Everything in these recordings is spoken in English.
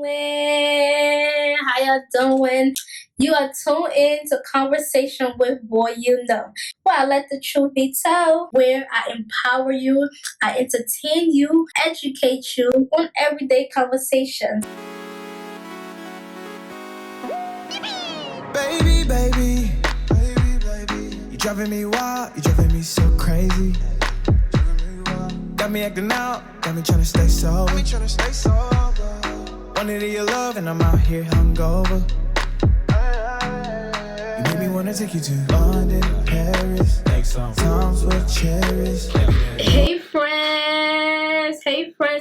doing? How y'all doing? You are tuned in to Conversation with Boy You Know, where I let the truth be told, where I empower you, I entertain you, educate you on everyday conversations. Baby, baby, you driving me wild, you driving me so crazy. Got me acting out, got me tryna stay sober. Wanted your love and I'm out here hungover. You made me wanna take you to London, Paris. Times were cherished. Hey friends,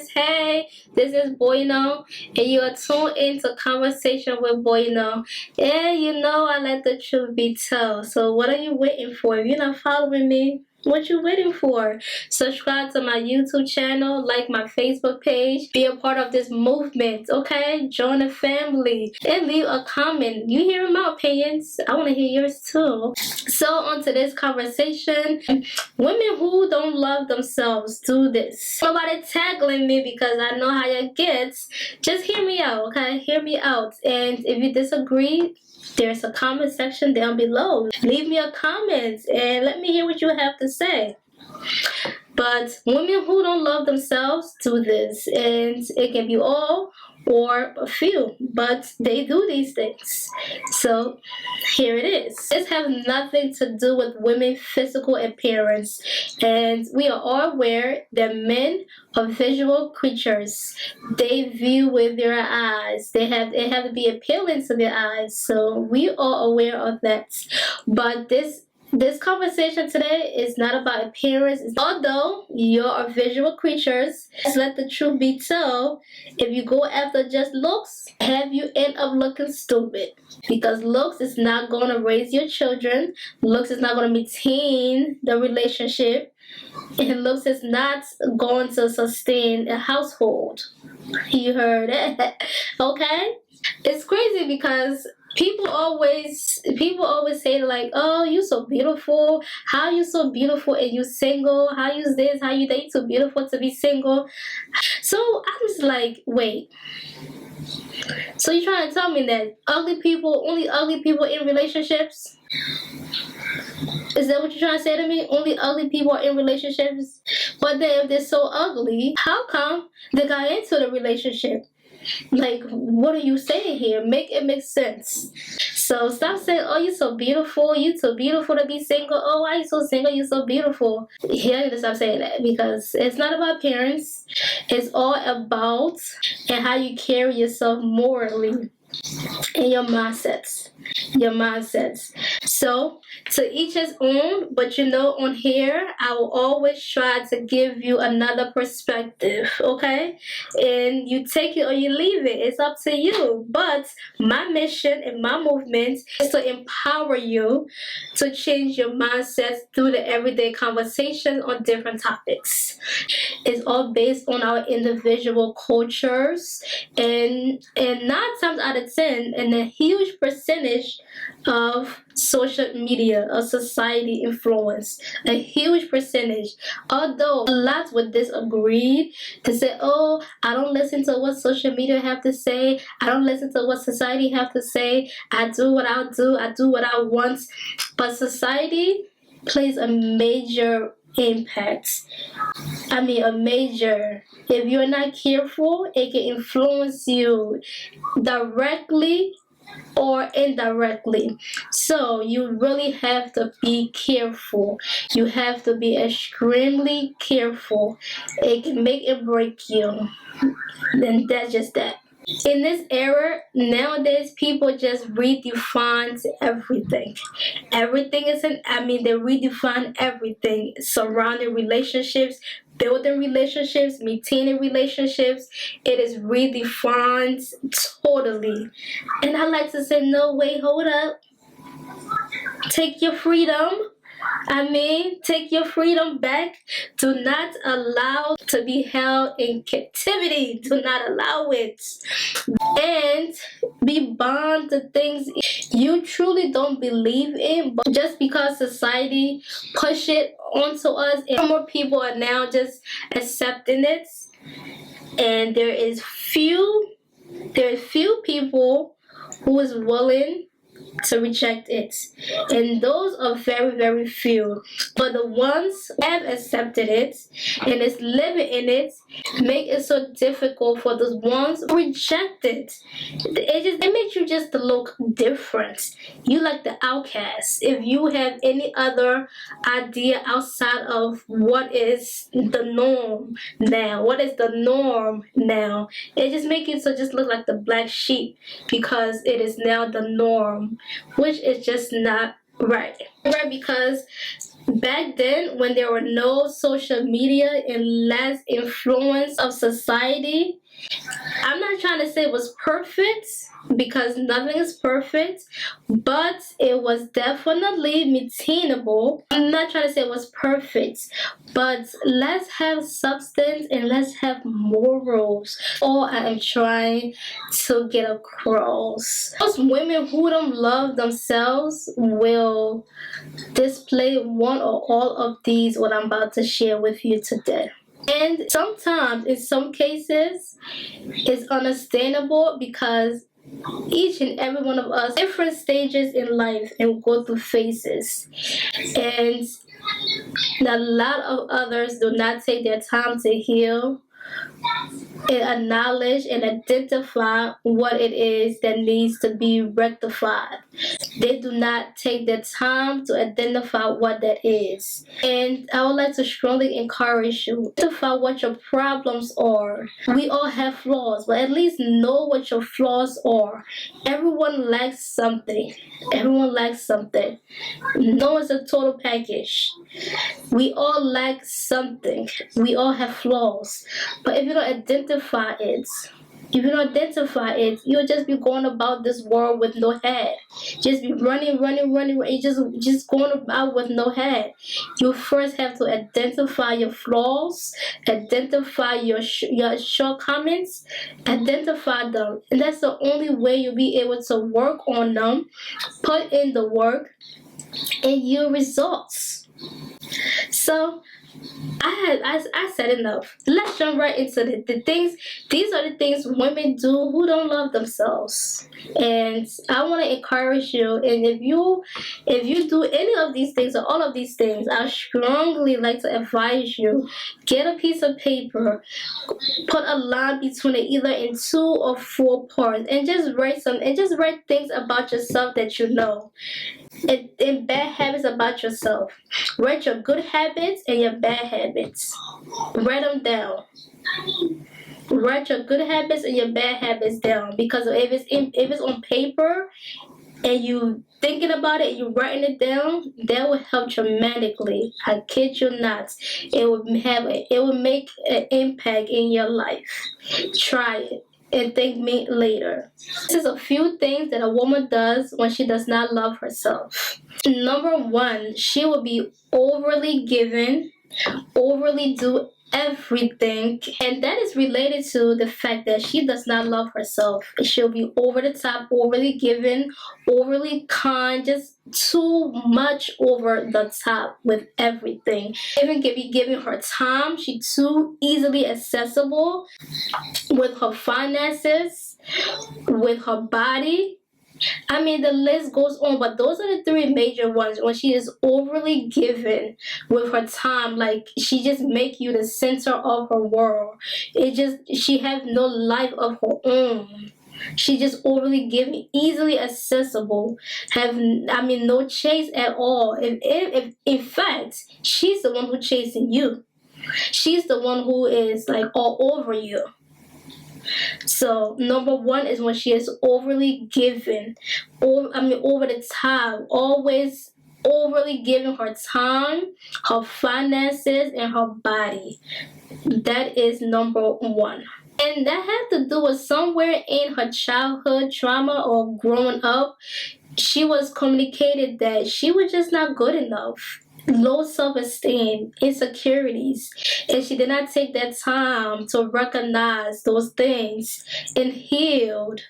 hey, this is Boy Know, and you are tuned into Conversation with Boy Know. And you know I let the truth be told. So what are you waiting for? If you're not following me, what you waiting for? Subscribe to my YouTube channel, like my Facebook page, be a part of this movement, okay? Join the family, and leave a comment. You hearing my opinions? I want to hear yours too. So on today's conversation, women who don't love themselves do this. Nobody tackling me because I know how it gets. Just hear me out, okay? Hear me out. And if you disagree, there's a comment section down below. Leave me a comment and let me hear what you have to say. But women who don't love themselves do this, and it can be all or a few, but they do these things. So here it is. This has nothing to do with women's physical appearance, and we are all aware that men are visual creatures. They view with their eyes. They have to be appealing to their eyes. So we are aware of that. But this conversation today is not about appearance. Although you are visual creatures, let's let the truth be told. If you go after just looks, have you end up looking stupid. Because looks is not going to raise your children. Looks is not going to maintain the relationship. And looks is not going to sustain a household. You heard it. Okay? It's crazy because people always say like, oh, you so beautiful, how you so beautiful and you single, how you this, how you that, you so beautiful to be single. So I'm just like, wait, so you're trying to tell me that only ugly people in relationships? Is that what you're trying to say to me? Only ugly people are in relationships? But then if they're so ugly, how come they got into the relationship? Like, what are you saying here? Make it make sense. So stop saying, oh, you're so beautiful to be single. Oh, why are you so single? You're so beautiful. Yeah, I need to stop saying that because it's not about appearance. It's all about and how you carry yourself morally and your mindsets. So to each his own, but you know, on here I will always try to give you another perspective, okay? And you take it or you leave it. It's up to you. But my mission and my movement is to empower you to change your mindsets through the everyday conversations on different topics. It's all based on our individual cultures, and 9 times out of 10, and a huge percentage of social media or society influence, a huge percentage. Although a lot would disagree to say, oh, I don't listen to what social media have to say, I don't listen to what society have to say, I do what I do, I do what I want. But society plays a major impact. If you're not careful, it can influence you directly or indirectly. So you really have to be careful. You have to be extremely careful. It can make it break you. And that's just that. In this era, nowadays, people just redefine everything. Everything is they redefine everything surrounding relationships, building relationships, maintaining relationships. It is redefined totally. And I like to say, no, wait, hold up. Take your freedom. Take your freedom back. Do not allow to be held in captivity. Do not allow it. And be bound to things you truly don't believe in, but just because society push it onto us, and more people are now just accepting it. And there is few There are few people who is willing to reject it, and those are very, very few. But the ones who have accepted it and is living in it make it so difficult for those ones who reject it. It makes you just look different. You like the outcast. If you have any other idea outside of what is the norm now, it just makes you so just look like the black sheep, because it is now the norm, which is just not right. Right, because back then, when there were no social media and less influence of society, I'm not trying to say it was perfect, because nothing is perfect, but it was definitely maintainable. I'm not trying to say it was perfect, but let's have substance and let's have morals. All I am trying to get across. Those women who don't love themselves will display one or all of these, what I'm about to share with you today. And sometimes, in some cases, it's understandable, because each and every one of us, different stages in life, and go through phases. And a lot of others do not take their time to heal and acknowledge and identify what it is that needs to be rectified. They do not take the time to identify what that is. And I would like to strongly encourage you to identify what your problems are. We all have flaws, but at least know what your flaws are. Everyone lacks something. Everyone lacks something. No one's a total package. We all lack something. We all have flaws. But if you don't identify it, you'll just be going about this world with no head. Just be running, just going about with no head. You first have to identify your flaws, identify your shortcomings, identify them. And that's the only way you'll be able to work on them, put in the work, and yield results. So, I said enough. Let's jump right into the things. These are the things women do who don't love themselves, and I want to encourage you. And if you do any of these things or all of these things, I strongly like to advise you: get a piece of paper, put a line between it, either in 2 or 4 parts, and just write things about yourself that you know. And bad habits about yourself. Write your good habits and your bad habits. Write them down. Write your good habits and your bad habits down. Because if it's on paper and you thinking about it, you writing it down, that will help dramatically. I kid you not. It will make an impact in your life. Try it and thank me later. This is a few things that a woman does when she does not love herself. Number 1, she will be overly giving, overly do everything, and that is related to the fact that she does not love herself. She'll be over the top, overly giving, overly kind, just too much over the top with everything. Even giving her time, she's too easily accessible with her finances, with her body. I mean, the list goes on, but those are the 3 major ones. When she is overly given with her time, like she just make you the center of her world. She have no life of her own. She just overly giving, easily accessible, no chase at all. If in fact, she's the one who chasing you. She's the one who is like all over you. So number 1 is when she is overly given, over the top, always overly giving her time, her finances, and her body. That is number 1. And that had to do with somewhere in her childhood trauma or growing up, she was communicated that she was just not good enough. Low self-esteem, insecurities, and she did not take that time to recognize those things and healed.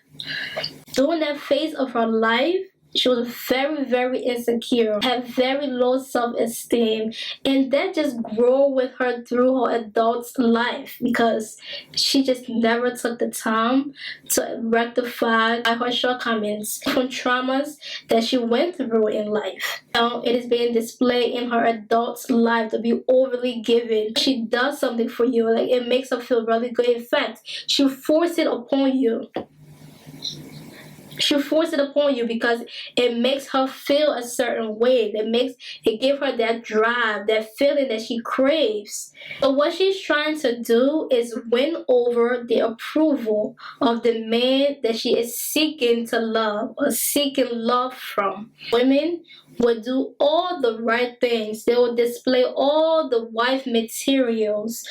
During that phase of her life, She was very, very insecure, had very low self-esteem, and that just grew with her through her adult life because she just never took the time to rectify her shortcomings from traumas that she went through in life. Now it is being displayed in her adult life to be overly giving. She does something for you, like it makes her feel really good. In fact, she forces it upon you. She forces it upon you because it makes her feel a certain way. It give her that drive, that feeling that she craves. So what she's trying to do is win over the approval of the man that she is seeking to love or seeking love from. Women will do all the right things. They will display all the wife materials,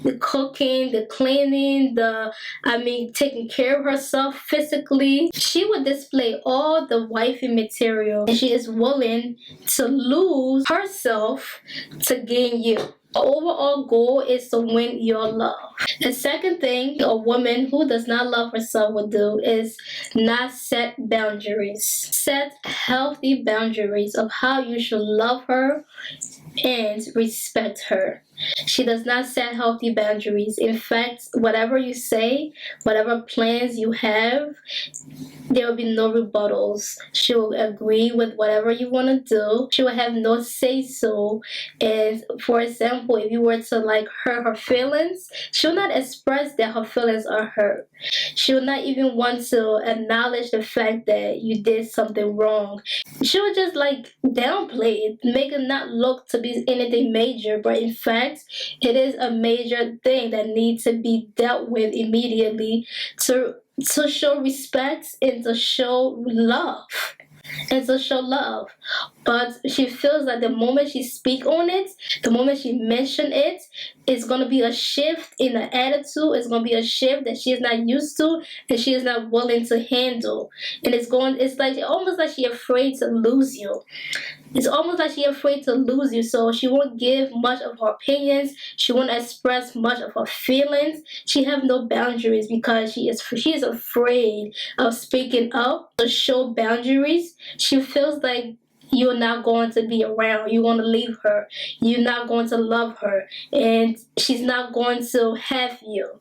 the cooking, the cleaning, taking care of herself physically. She would display all the wifey material, and she is willing to lose herself to gain you. The overall goal is to win your love. The second thing a woman who does not love herself would do is not set boundaries. Set healthy boundaries of how you should love her and respect her. She does not set healthy boundaries. In fact, whatever you say, whatever plans you have, there will be no rebuttals. She will agree with whatever you want to do. She will have no say-so. And for example, if you were to hurt her feelings, she will not express that her feelings are hurt. She will not even want to acknowledge the fact that you did something wrong. She will just downplay it, make it not look to be anything major, but in fact, it is a major thing that needs to be dealt with immediately to show respect and to show love. But she feels that the moment she speak on it, the moment she mention it, it's going to be a shift in the attitude. It's going to be a shift that she is not used to and she is not willing to handle. And it's almost like she's afraid to lose you. So she won't give much of her opinions. She won't express much of her feelings. She have no boundaries because she is afraid of speaking up to show boundaries. She feels like you're not going to be around. You want to leave her. You're not going to love her. And she's not going to have you.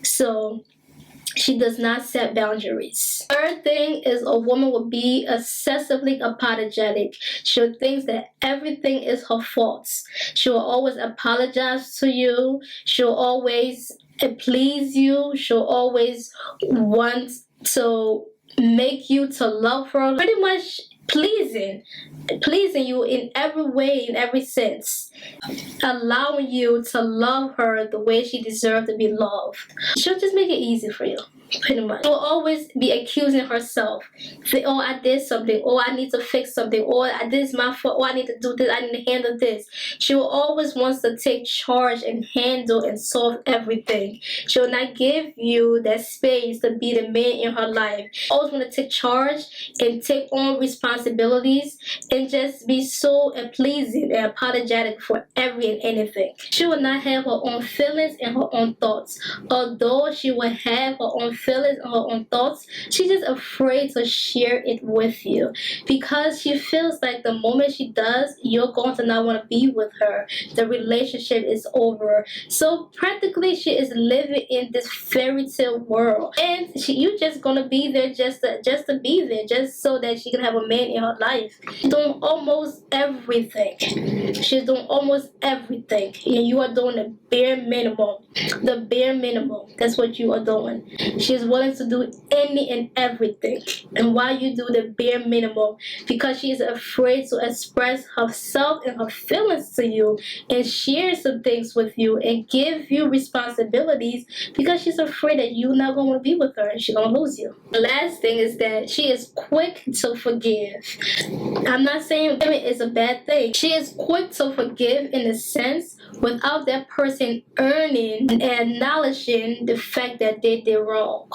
So she does not set boundaries. Third thing is a woman will be excessively apologetic. She'll think that everything is her fault. She will always apologize to you. She'll always please you. She'll always want to make you to love her. Pretty much pleasing you in every way, in every sense, allowing you to love her the way she deserves to be loved. She'll just make it easy for you. Pretty much. She'll always be accusing herself. Say, oh, I did something. Oh, I need to fix something. Oh, this is my fault. Oh, I need to do this. I need to handle this. She will always wants to take charge and handle and solve everything. She will not give you that space to be the man in her life. Always want to take charge and take on responsibilities and just be so pleasing and apologetic for every and anything. She will not have her own feelings and her own thoughts. Although she will have her own feelings and her own thoughts, she's just afraid to share it with you because she feels like the moment she does, you're going to not want to be with her. The relationship is over. So practically she is living in this fairy tale world, and you just gonna be there just to be there, just so that she can have a man in her life. She's doing almost everything. And you are doing the bare minimum. The bare minimum. That's what you are doing. She's willing to do any and everything. And why you do the bare minimum? Because she is afraid to express herself and her feelings to you and share some things with you and give you responsibilities because she's afraid that you're not going to be with her and she's going to lose you. The last thing is that she is quick to forgive. I'm not saying women is a bad thing. She is quick to forgive in the sense without that person earning and acknowledging the fact that they did wrong.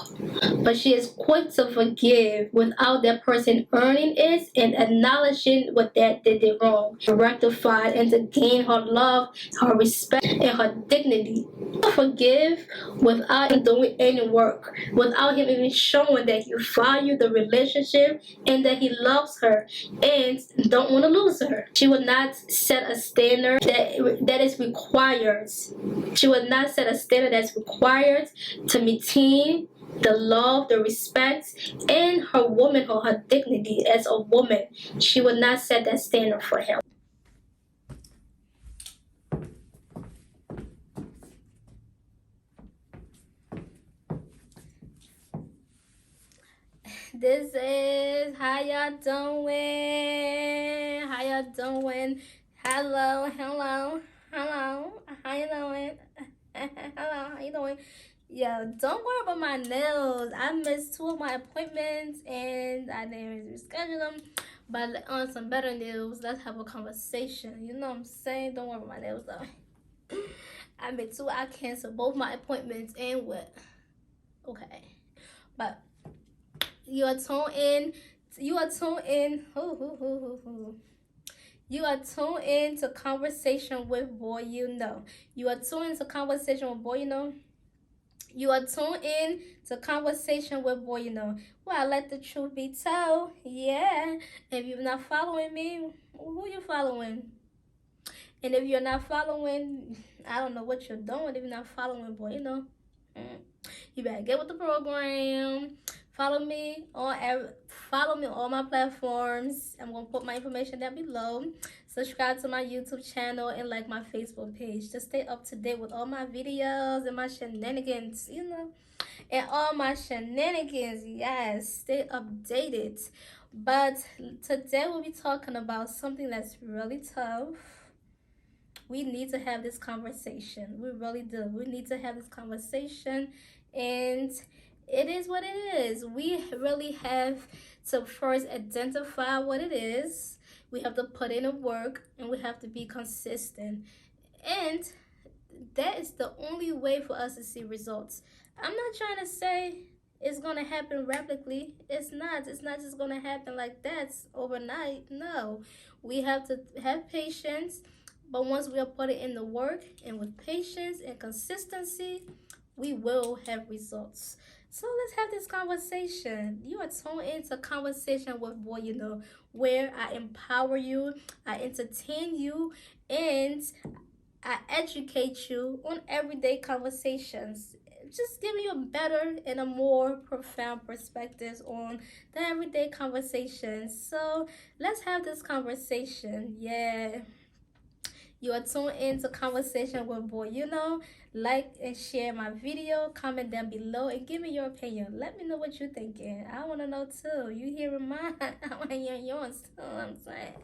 But she is quick to forgive without that person earning it and acknowledging what that they did wrong, to rectify and to gain her love, her respect, and her dignity. Forgive without doing any work, without him even showing that you value the relationship and that he loves her and don't want to lose her. She would not set a standard that is required. She would not set a standard that's required to maintain the love, the respect, and her womanhood, her dignity as a woman. She would not set that standard for him. This is how y'all doing? How y'all doing? Hello. How you doing? Hello, how you doing? Yeah, don't worry about my nails. I missed 2 of my appointments and I didn't reschedule them. But on some better news, let's have a conversation. You know what I'm saying? Don't worry about my nails though. I made 2. I canceled both my appointments and what? Okay, but you are tuned in. You are tuned in. You are tuned in to Conversation with Boy You Know. You are tuned in to Conversation with Boy You Know. You are tuned in to Conversation with Boy You Know. Well, I let the truth be told. Yeah. If you're not following me, who you following? And if you're not following, I don't know what you're doing. If you're not following Boy You Know, you better get with the program. Follow me on all my platforms. I'm gonna put my information down below. Subscribe to my YouTube channel and like my Facebook page to stay up to date with all my videos and my shenanigans, you know, and all my shenanigans. Yes, stay updated. But today we'll be talking about something that's really tough. We need to have this conversation. We really do. We need to have this conversation, and it is what it is. We really have to first identify what it is. We have to put in the work and we have to be consistent. And that is the only way for us to see results. I'm not trying to say it's going to happen rapidly. It's not. It's not just going to happen like that overnight. No. We have to have patience. But once we are putting in the work and with patience and consistency, we will have results. So let's have this conversation. You are tuned into Conversation with Boy You Know, where I empower you, I entertain you, and I educate you on everyday conversations. Just giving you a better and a more profound perspective on the everyday conversations. So let's have this conversation. Yeah. You are tuned into Conversation with Boy You Know. Like and share my video. Comment down below and give me your opinion. Let me know what you're thinking. I want to know too. You hearing mine? I want to hear yours too. I'm saying.